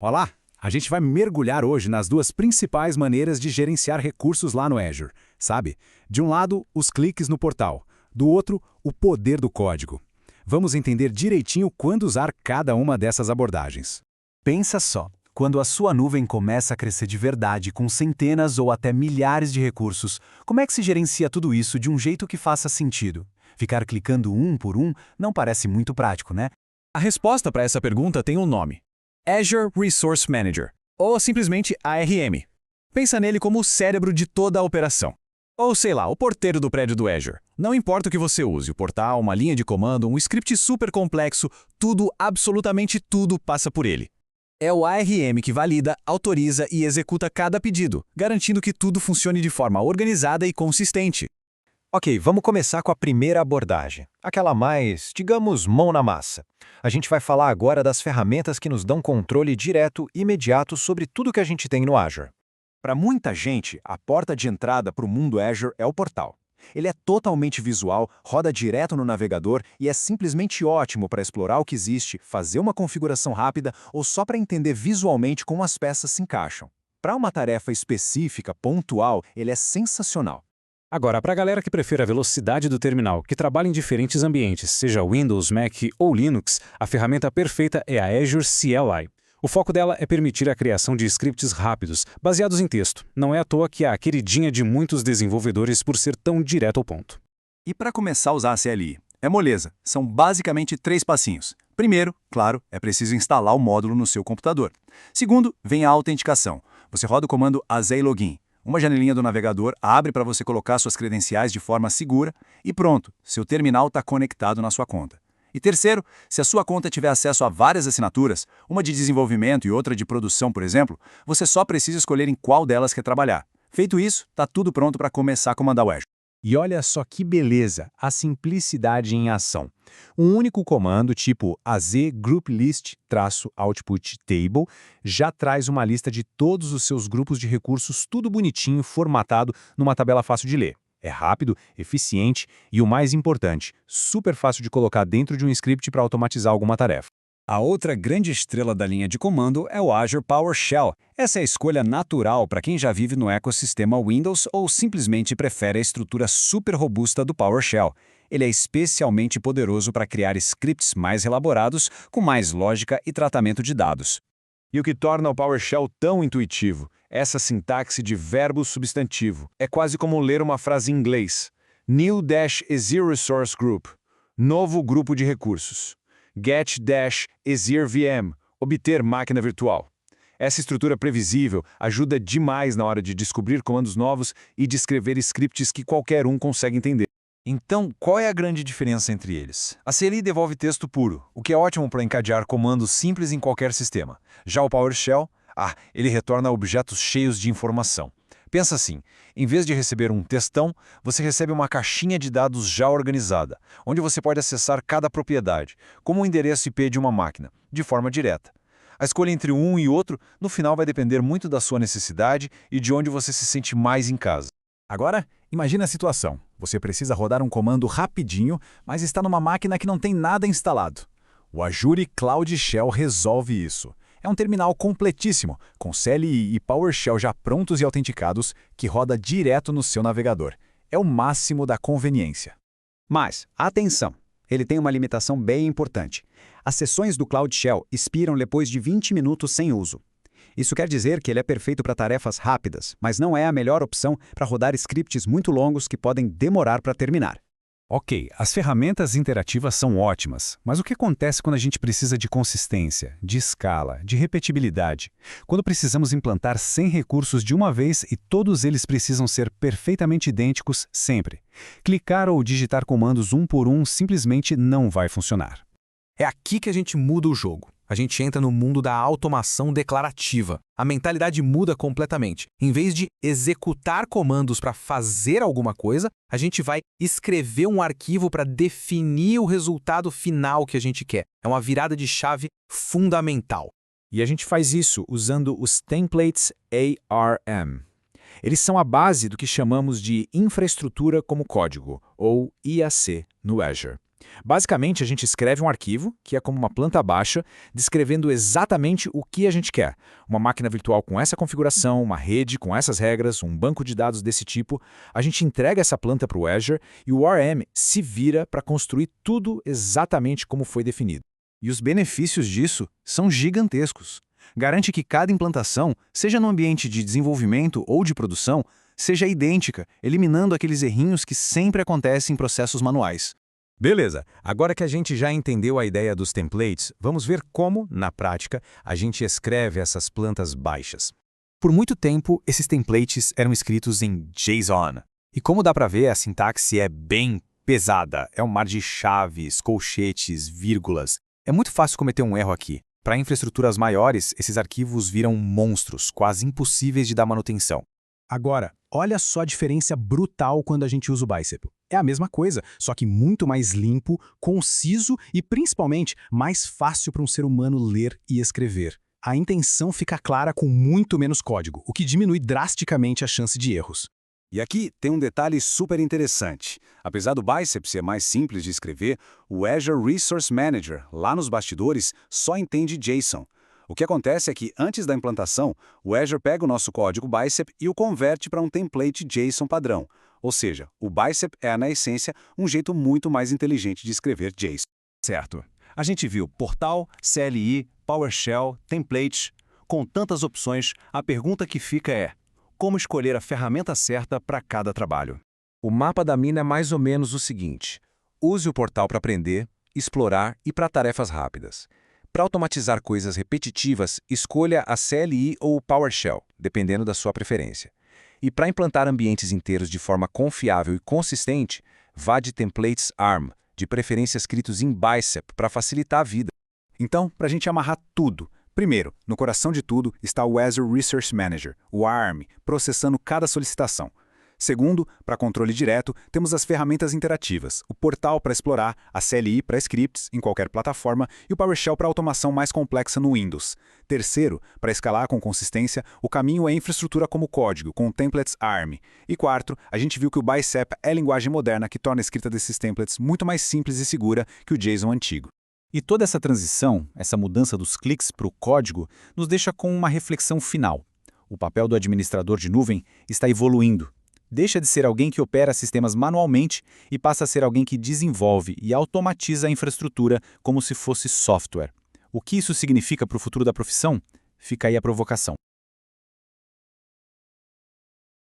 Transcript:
Olá! A gente vai mergulhar hoje nas duas principais maneiras de gerenciar recursos lá no Azure, sabe? De um lado, os cliques no portal, do outro, o poder do código. Vamos entender direitinho quando usar cada uma dessas abordagens. Pensa só, quando a sua nuvem começa a crescer de verdade com centenas ou até milhares de recursos, como é que se gerencia tudo isso de um jeito que faça sentido? Ficar clicando um por um não parece muito prático, né? A resposta para essa pergunta tem um nome: Azure Resource Manager, ou simplesmente ARM. Pensa nele como o cérebro de toda a operação. Ou sei lá, o porteiro do prédio do Azure. Não importa o que você use, o portal, uma linha de comando, um script super complexo, tudo, absolutamente tudo passa por ele. É o ARM que valida, autoriza e executa cada pedido, garantindo que tudo funcione de forma organizada e consistente. Ok, vamos começar com a primeira abordagem, aquela mais, digamos, mão na massa. A gente vai falar agora das ferramentas que nos dão controle direto e imediato sobre tudo que a gente tem no Azure. Para muita gente, a porta de entrada para o mundo Azure é o portal. Ele é totalmente visual, roda direto no navegador e é simplesmente ótimo para explorar o que existe, fazer uma configuração rápida ou só para entender visualmente como as peças se encaixam. Para uma tarefa específica, pontual, ele é sensacional. Agora, para a galera que prefere a velocidade do terminal, que trabalha em diferentes ambientes, seja Windows, Mac ou Linux, a ferramenta perfeita é a Azure CLI. O foco dela é permitir a criação de scripts rápidos, baseados em texto. Não é à toa que é a queridinha de muitos desenvolvedores por ser tão direto ao ponto. E para começar a usar a CLI? É moleza, são basicamente 3 passinhos. Primeiro, claro, é preciso instalar o módulo no seu computador. Segundo, vem a autenticação. Você roda o comando AZLogin. Uma janelinha do navegador abre para você colocar suas credenciais de forma segura e pronto, seu terminal está conectado na sua conta. E terceiro, se a sua conta tiver acesso a várias assinaturas, uma de desenvolvimento e outra de produção, por exemplo, você só precisa escolher em qual delas quer trabalhar. Feito isso, está tudo pronto para começar a comandar o Azure. E olha só que beleza, a simplicidade em ação. Um único comando tipo az group list-output table já traz uma lista de todos os seus grupos de recursos, tudo bonitinho, formatado numa tabela fácil de ler. É rápido, eficiente e, o mais importante, super fácil de colocar dentro de um script para automatizar alguma tarefa. A outra grande estrela da linha de comando é o Azure PowerShell. Essa é a escolha natural para quem já vive no ecossistema Windows ou simplesmente prefere a estrutura super robusta do PowerShell. Ele é especialmente poderoso para criar scripts mais elaborados, com mais lógica e tratamento de dados. E o que torna o PowerShell tão intuitivo? Essa sintaxe de verbo-substantivo. É quase como ler uma frase em inglês. New-Azure Resource Group. Novo grupo de recursos. Get-Azure VM, obter máquina virtual. Essa estrutura previsível ajuda demais na hora de descobrir comandos novos e de escrever scripts que qualquer um consegue entender. Então, qual é a grande diferença entre eles? A CLI devolve texto puro, o que é ótimo para encadear comandos simples em qualquer sistema. Já o PowerShell, ele retorna objetos cheios de informação. Pensa assim, em vez de receber um textão, você recebe uma caixinha de dados já organizada, onde você pode acessar cada propriedade, como o endereço IP de uma máquina, de forma direta. A escolha entre um e outro, no final, vai depender muito da sua necessidade e de onde você se sente mais em casa. Agora, imagina a situação. Você precisa rodar um comando rapidinho, mas está numa máquina que não tem nada instalado. O Azure Cloud Shell resolve isso. É um terminal completíssimo, com CLI e PowerShell já prontos e autenticados, que roda direto no seu navegador. É o máximo da conveniência. Mas, atenção! Ele tem uma limitação bem importante. As sessões do Cloud Shell expiram depois de 20 minutos sem uso. Isso quer dizer que ele é perfeito para tarefas rápidas, mas não é a melhor opção para rodar scripts muito longos que podem demorar para terminar. Ok, as ferramentas interativas são ótimas, mas o que acontece quando a gente precisa de consistência, de escala, de repetibilidade? Quando precisamos implantar 100 recursos de uma vez e todos eles precisam ser perfeitamente idênticos sempre. Clicar ou digitar comandos um por um simplesmente não vai funcionar. É aqui que a gente muda o jogo. A gente entra no mundo da automação declarativa. A mentalidade muda completamente. Em vez de executar comandos para fazer alguma coisa, a gente vai escrever um arquivo para definir o resultado final que a gente quer. É uma virada de chave fundamental. E a gente faz isso usando os templates ARM. Eles são a base do que chamamos de infraestrutura como código, ou IAC, no Azure. Basicamente, a gente escreve um arquivo, que é como uma planta baixa, descrevendo exatamente o que a gente quer. Uma máquina virtual com essa configuração, uma rede com essas regras, um banco de dados desse tipo. A gente entrega essa planta para o Azure e o RM se vira para construir tudo exatamente como foi definido. E os benefícios disso são gigantescos. Garante que cada implantação, seja no ambiente de desenvolvimento ou de produção, seja idêntica, eliminando aqueles errinhos que sempre acontecem em processos manuais. Beleza, agora que a gente já entendeu a ideia dos templates, vamos ver como, na prática, a gente escreve essas plantas baixas. Por muito tempo, esses templates eram escritos em JSON. E como dá para ver, a sintaxe é bem pesada. É um mar de chaves, colchetes, vírgulas. É muito fácil cometer um erro aqui. Para infraestruturas maiores, esses arquivos viram monstros, quase impossíveis de dar manutenção. Agora, olha só a diferença brutal quando a gente usa o Bicep. É a mesma coisa, só que muito mais limpo, conciso e, principalmente, mais fácil para um ser humano ler e escrever. A intenção fica clara com muito menos código, o que diminui drasticamente a chance de erros. E aqui tem um detalhe super interessante. Apesar do Bicep ser mais simples de escrever, o Azure Resource Manager, lá nos bastidores, só entende JSON. O que acontece é que, antes da implantação, o Azure pega o nosso código Bicep e o converte para um template JSON padrão. Ou seja, o Bicep é, na essência, um jeito muito mais inteligente de escrever JSON. Certo. A gente viu portal, CLI, PowerShell, template. Com tantas opções, a pergunta que fica é: como escolher a ferramenta certa para cada trabalho? O mapa da mina é mais ou menos o seguinte: use o portal para aprender, explorar e para tarefas rápidas. Para automatizar coisas repetitivas, escolha a CLI ou o PowerShell, dependendo da sua preferência. E para implantar ambientes inteiros de forma confiável e consistente, vá de templates ARM, de preferência escritos em Bicep, para facilitar a vida. Então, para a gente amarrar tudo, primeiro, no coração de tudo está o Azure Resource Manager, o ARM, processando cada solicitação. Segundo, para controle direto, temos as ferramentas interativas, o portal para explorar, a CLI para scripts em qualquer plataforma e o PowerShell para automação mais complexa no Windows. Terceiro, para escalar com consistência, o caminho é infraestrutura como código, com templates ARM. E quarto, a gente viu que o Bicep é a linguagem moderna que torna a escrita desses templates muito mais simples e segura que o JSON antigo. E toda essa transição, essa mudança dos cliques para o código, nos deixa com uma reflexão final. O papel do administrador de nuvem está evoluindo. Deixa de ser alguém que opera sistemas manualmente e passa a ser alguém que desenvolve e automatiza a infraestrutura como se fosse software. O que isso significa para o futuro da profissão? Fica aí a provocação.